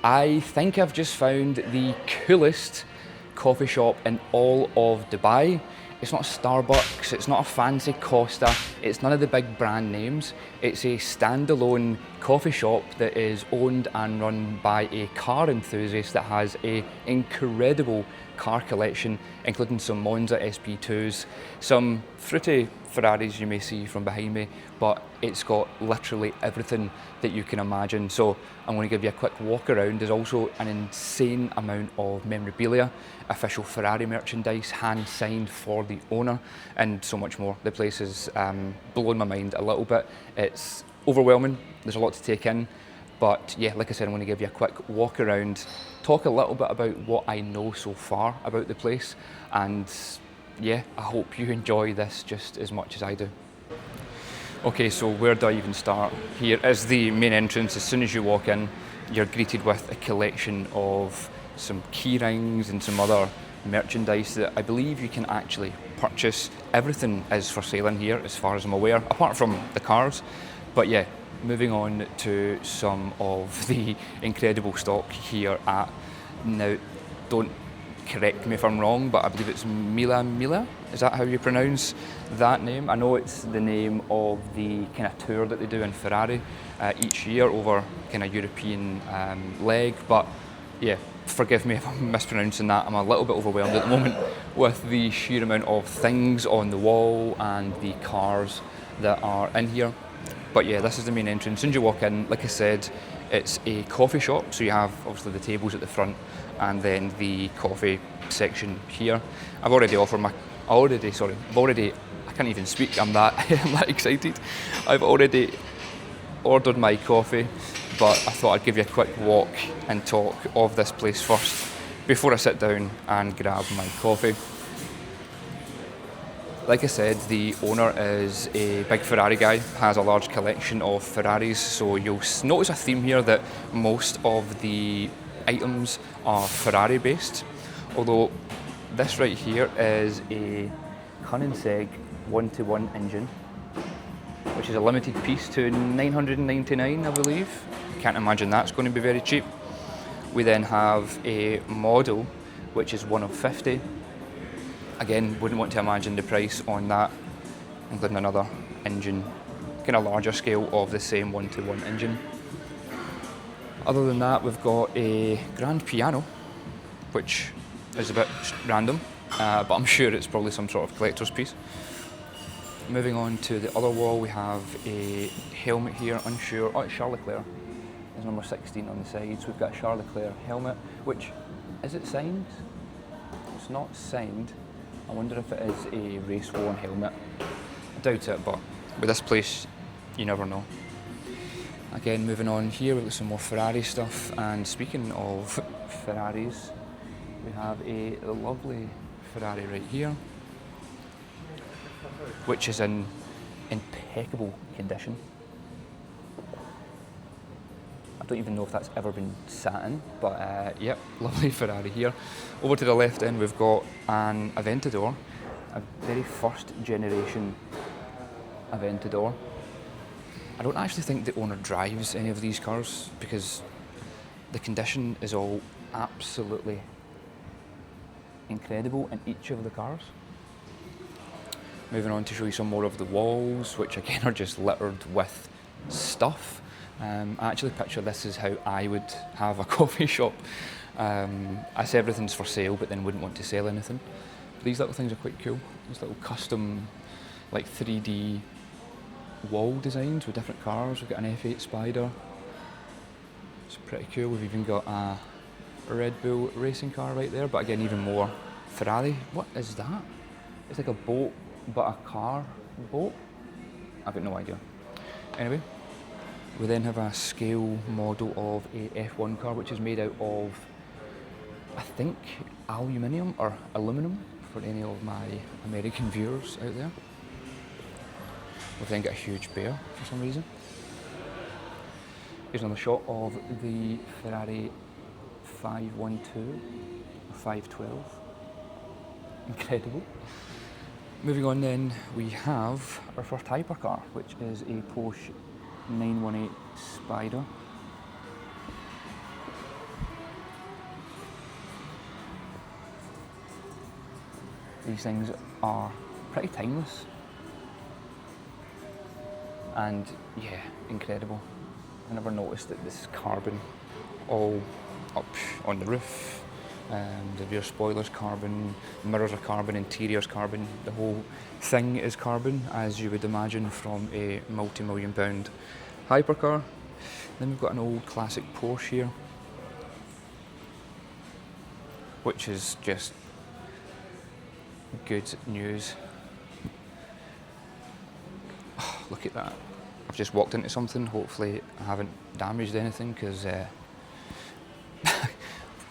I think I've just found the coolest coffee shop in all of Dubai. It's not a Starbucks, it's not a fancy Costa, it's none of the big brand names. It's a standalone coffee shop that is owned and run by a car enthusiast that has an incredible car collection, including some Monza SP2s, some fruity Ferraris you may see from behind me, but it's got literally everything that you can imagine. So I'm going to give you a quick walk around. There's also an insane amount of memorabilia, official Ferrari merchandise, hand signed for the owner, and so much more. The place is blown my mind a little bit. It's overwhelming, there's a lot to take in, but yeah, like I said, I'm going to give you a quick walk around, talk a little bit about what I know so far about the place, and yeah, I hope you enjoy this just as much as I do. Okay, so where do I even start? Here is the main entrance. As soon as you walk in, you're greeted with a collection of some key rings and some other merchandise that I believe you can actually purchase. Everything is for sale in here, as far as I'm aware, apart from the cars. But yeah, moving on to some of the incredible stock here at, now don't correct me if I'm wrong, but I believe it's Micheal. Is that how you pronounce that name? I know it's the name of the kind of tour that they do in Ferrari each year over kind of European leg, but yeah, forgive me if I'm mispronouncing that. I'm a little bit overwhelmed at the moment with the sheer amount of things on the wall and the cars that are in here. But yeah, this is the main entrance. As soon as you walk in, like I said, it's a coffee shop, so you have obviously the tables at the front and then the coffee section here. I can't even speak, I'm that excited. I've already ordered my coffee, but I thought I'd give you a quick walk and talk of this place first before I sit down and grab my coffee. Like I said, the owner is a big Ferrari guy, has a large collection of Ferraris, so you'll notice a theme here that most of the items are Ferrari based, although this right here is a Koenigsegg 1-to-1 engine, which is a limited piece to 999, I believe. Can't imagine that's going to be very cheap. We then have a model which is 1 of 50. Again, wouldn't want to imagine the price on that, including another engine, kind of larger scale of the same 1-to-1 engine. Other than that, we've got a grand piano, which is a bit random, but I'm sure it's probably some sort of collector's piece. Moving on to the other wall, we have a helmet here, unsure. Oh, it's Charles Leclerc. There's number 16 on the sides. We've got a Charles Leclerc helmet, which, is it signed? It's not signed. I wonder if it is a race-worn helmet. I doubt it, but with this place, you never know. Again, moving on here, we've got some more Ferrari stuff, and speaking of Ferraris, we have a lovely Ferrari right here, which is in impeccable condition. I don't even know if that's ever been sat in, but yep, lovely Ferrari here. Over to the left end, we've got an Aventador, a very first generation Aventador. I don't actually think the owner drives any of these cars because the condition is all absolutely incredible in each of the cars. Moving on to show you some more of the walls, which again are just littered with stuff. I actually picture this is how I would have a coffee shop. I say everything's for sale, but then wouldn't want to sell anything. These little things are quite cool. These little custom, like 3D wall designs with different cars. We've got an F8 Spider. It's pretty cool. We've even got a Red Bull racing car right there, but again, even more Ferrari. What is that? It's like a boat, but a car boat? I've got no idea. Anyway, we then have a scale model of a F1 car, which is made out of, I think, aluminium or aluminum, for any of my American viewers out there. We've then got a huge bear for some reason. Here's another shot of the Ferrari 512 or 512. Incredible. Moving on then, we have our first hypercar, which is a Porsche 918 Spider. These things are pretty timeless. And yeah, incredible. I never noticed that this is carbon all up on the roof. The rear spoiler's carbon, mirrors are carbon, interior's carbon. The whole thing is carbon, as you would imagine from a multi-million pound hypercar. Then we've got an old classic Porsche here, which is just good news. Oh, look at that. I've just walked into something. Hopefully I haven't damaged anything, because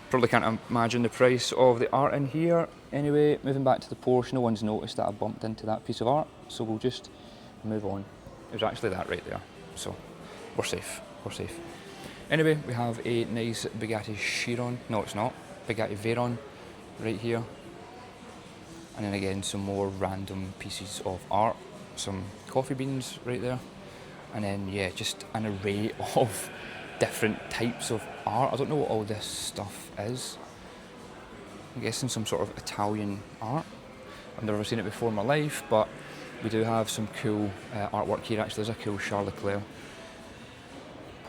probably can't imagine the price of the art in here. Anyway, moving back to the Porsche, no one's noticed that I bumped into that piece of art, so we'll just move on. It was actually that right there, so we're safe, we're safe. Anyway, we have a nice Bugatti Chiron, no it's not, Bugatti Veyron right here. And then again, some more random pieces of art, some coffee beans right there. And then yeah, just an array of different types of art. I don't know what all this stuff is. I'm guessing some sort of Italian art. I've never seen it before in my life, but we do have some cool artwork here. Actually, there's a cool Charles Leclerc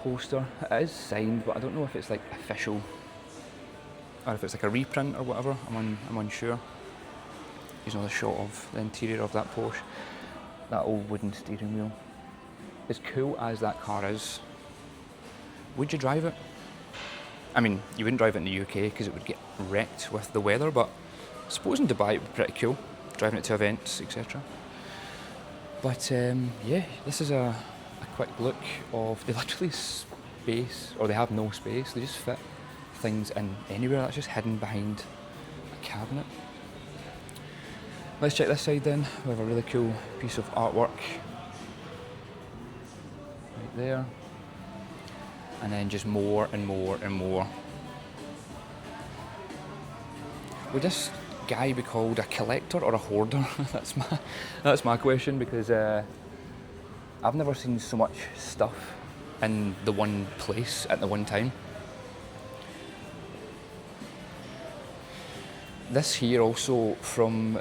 poster. It is signed, but I don't know if it's like official or if it's like a reprint or whatever. I'm unsure. Here's another shot of the interior of that Porsche. That old wooden steering wheel. As cool as that car is, would you drive it? I mean, you wouldn't drive it in the UK because it would get wrecked with the weather, but I suppose in Dubai it would be pretty cool, driving it to events, etc. But yeah, this is a quick look of, they literally space, or they have no space, they just fit things in anywhere. That's just hidden behind a cabinet. Let's check this side then. We have a really cool piece of artwork right there. And then just more and more and more. Would this guy be called a collector or a hoarder? that's my question, because I've never seen so much stuff in the one place at the one time. This here also, from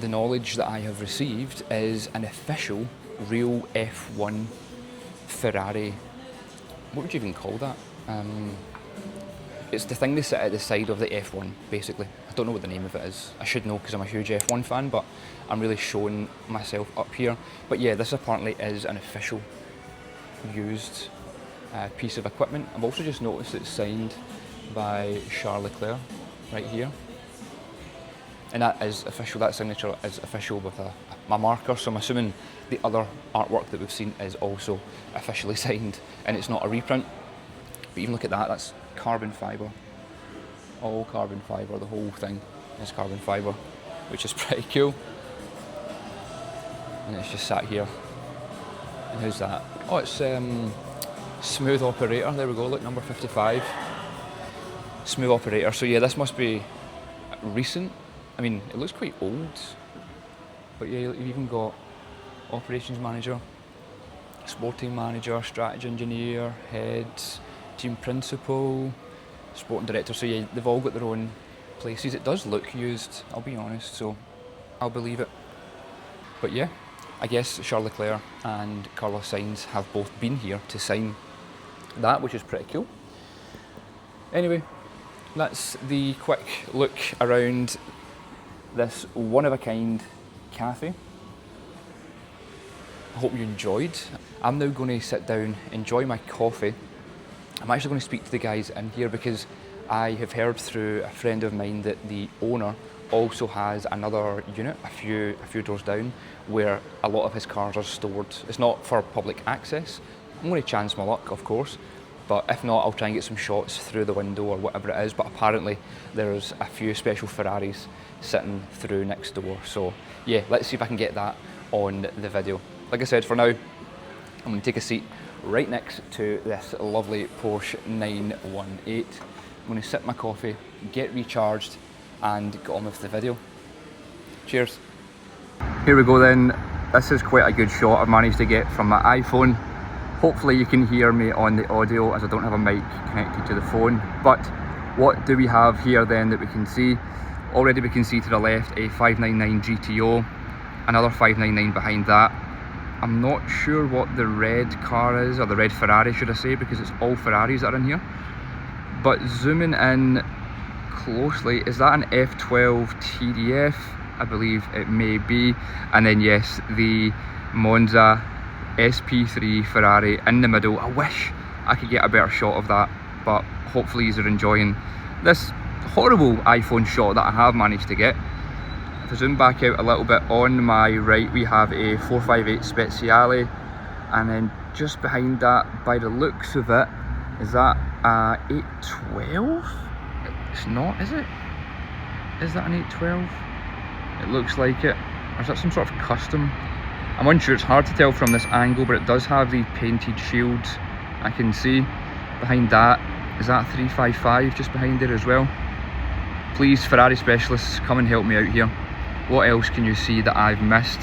the knowledge that I have received, is an official real F1 Ferrari. What would you even call that? It's the thing they sit at the side of the F1, basically. I don't know what the name of it is. I should know because I'm a huge F1 fan, but I'm really showing myself up here. But yeah, this apparently is an official used piece of equipment. I've also just noticed it's signed by Charles Leclerc right here. And that is official, that signature is official with my marker, so I'm assuming the other artwork that we've seen is also officially signed and it's not a reprint. But even look at that, that's carbon fibre. All carbon fibre, the whole thing is carbon fibre, which is pretty cool. And it's just sat here. And who's that? Oh, it's Smooth Operator, there we go, look, number 55. Smooth Operator, so yeah, this must be recent. I mean, it looks quite old, but yeah, you've even got operations manager, sporting manager, strategy engineer, head, team principal, sporting director. So yeah, they've all got their own places. It does look used, I'll be honest, so I'll believe it. But yeah, I guess Charles Leclerc and Carlos Sainz have both been here to sign that, which is pretty cool. Anyway, that's the quick look around this one-of-a-kind cafe. I hope you enjoyed. I'm now going to sit down, enjoy my coffee. I'm actually going to speak to the guys in here because I have heard through a friend of mine that the owner also has another unit a few doors down where a lot of his cars are stored. It's not for public access. I'm going to chance my luck, of course, but if not, I'll try and get some shots through the window or whatever it is. But apparently there's a few special Ferraris sitting through next door. So yeah, let's see if I can get that on the video. Like I said, for now, I'm going to take a seat right next to this lovely Porsche 918. I'm going to sip my coffee, get recharged, and get on with the video. Cheers. Here we go then. This is quite a good shot I've managed to get from my iPhone. Hopefully you can hear me on the audio as I don't have a mic connected to the phone. But what do we have here then that we can see? Already we can see to the left a 599 GTO, another 599 behind that. I'm not sure what the red car is, or the red Ferrari should I say, because it's all Ferraris that are in here. But zooming in closely, is that an F12 TDF? I believe it may be. And then yes, the Monza SP3 Ferrari in the middle. I wish I could get a better shot of that, but hopefully you're enjoying this horrible iPhone shot that I have managed to get. To zoom back out a little bit, on my right we have a 458 Speciale, and then just behind that, by the looks of it, is that a 812? It's not, is it? Is that an 812? It looks like it. Or is that some sort of custom? I'm unsure, it's hard to tell from this angle, but it does have the painted shields I can see. Behind that, is that 355 just behind there as well? Please, Ferrari specialists, come and help me out here. What else can you see that I've missed?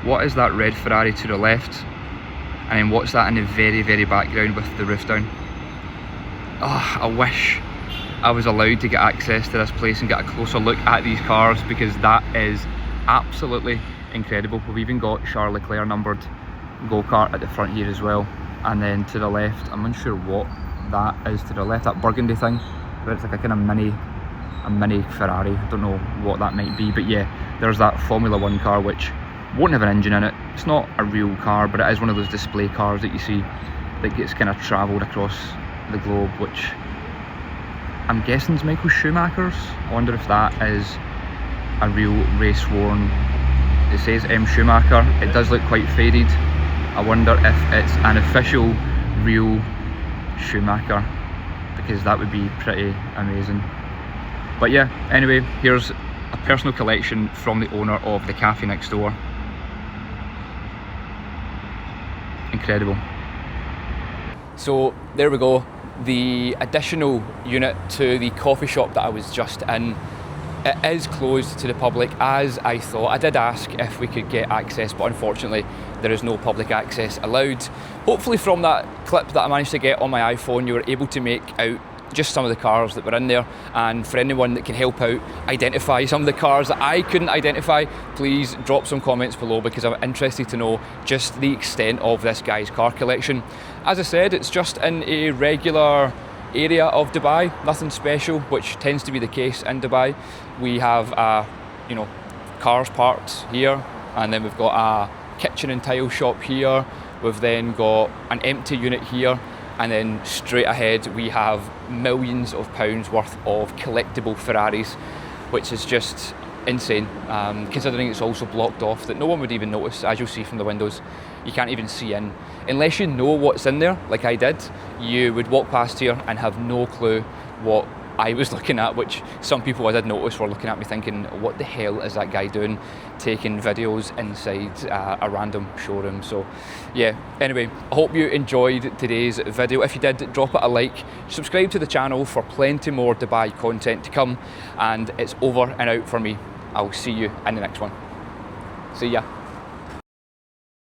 What is that red Ferrari to the left? And then what's that in the very, very background with the roof down? Oh, I wish I was allowed to get access to this place and get a closer look at these cars, because that is absolutely incredible. We've even got Charles Leclerc numbered go-kart at the front here as well. And then to the left, I'm unsure what that is to the left, that burgundy thing, but it's like a kind of mini Ferrari. I don't know what that might be, but yeah, there's that Formula 1 car which won't have an engine in it. It's not a real car, but it is one of those display cars that you see that gets kind of travelled across the globe, which I'm guessing is Micheal Schumacher's. I wonder if that is a real race worn. It says M Schumacher. It does look quite faded. I wonder if it's an official real Schumacher, because that would be pretty amazing. But yeah, anyway, here's a personal collection from the owner of the cafe next door. Incredible. So there we go, the additional unit to the coffee shop that I was just in. It is closed to the public, as I thought. I did ask if we could get access, but unfortunately there is no public access allowed. Hopefully from that clip that I managed to get on my iPhone, you were able to make out just some of the cars that were in there, and for anyone that can help out identify some of the cars that I couldn't identify, please drop some comments below, because I'm interested to know just the extent of this guy's car collection. As I said, it's just in a regular area of Dubai, nothing special, which tends to be the case in Dubai. We have cars parked here, and then we've got a kitchen and tile shop here. We've then got an empty unit here, and then straight ahead we have millions of pounds worth of collectible Ferraris, which is just insane, considering it's also blocked off, that no one would even notice. As you'll see from the windows, you can't even see in. Unless you know what's in there, like I did, you would walk past here and have no clue what I was looking at, which some people I did notice were looking at me thinking, what the hell is that guy doing taking videos inside a random showroom? So yeah, anyway, I hope you enjoyed today's video. If you did, drop it a like, subscribe to the channel for plenty more Dubai content to come, and it's over and out for me. I'll see you in the next one. See ya.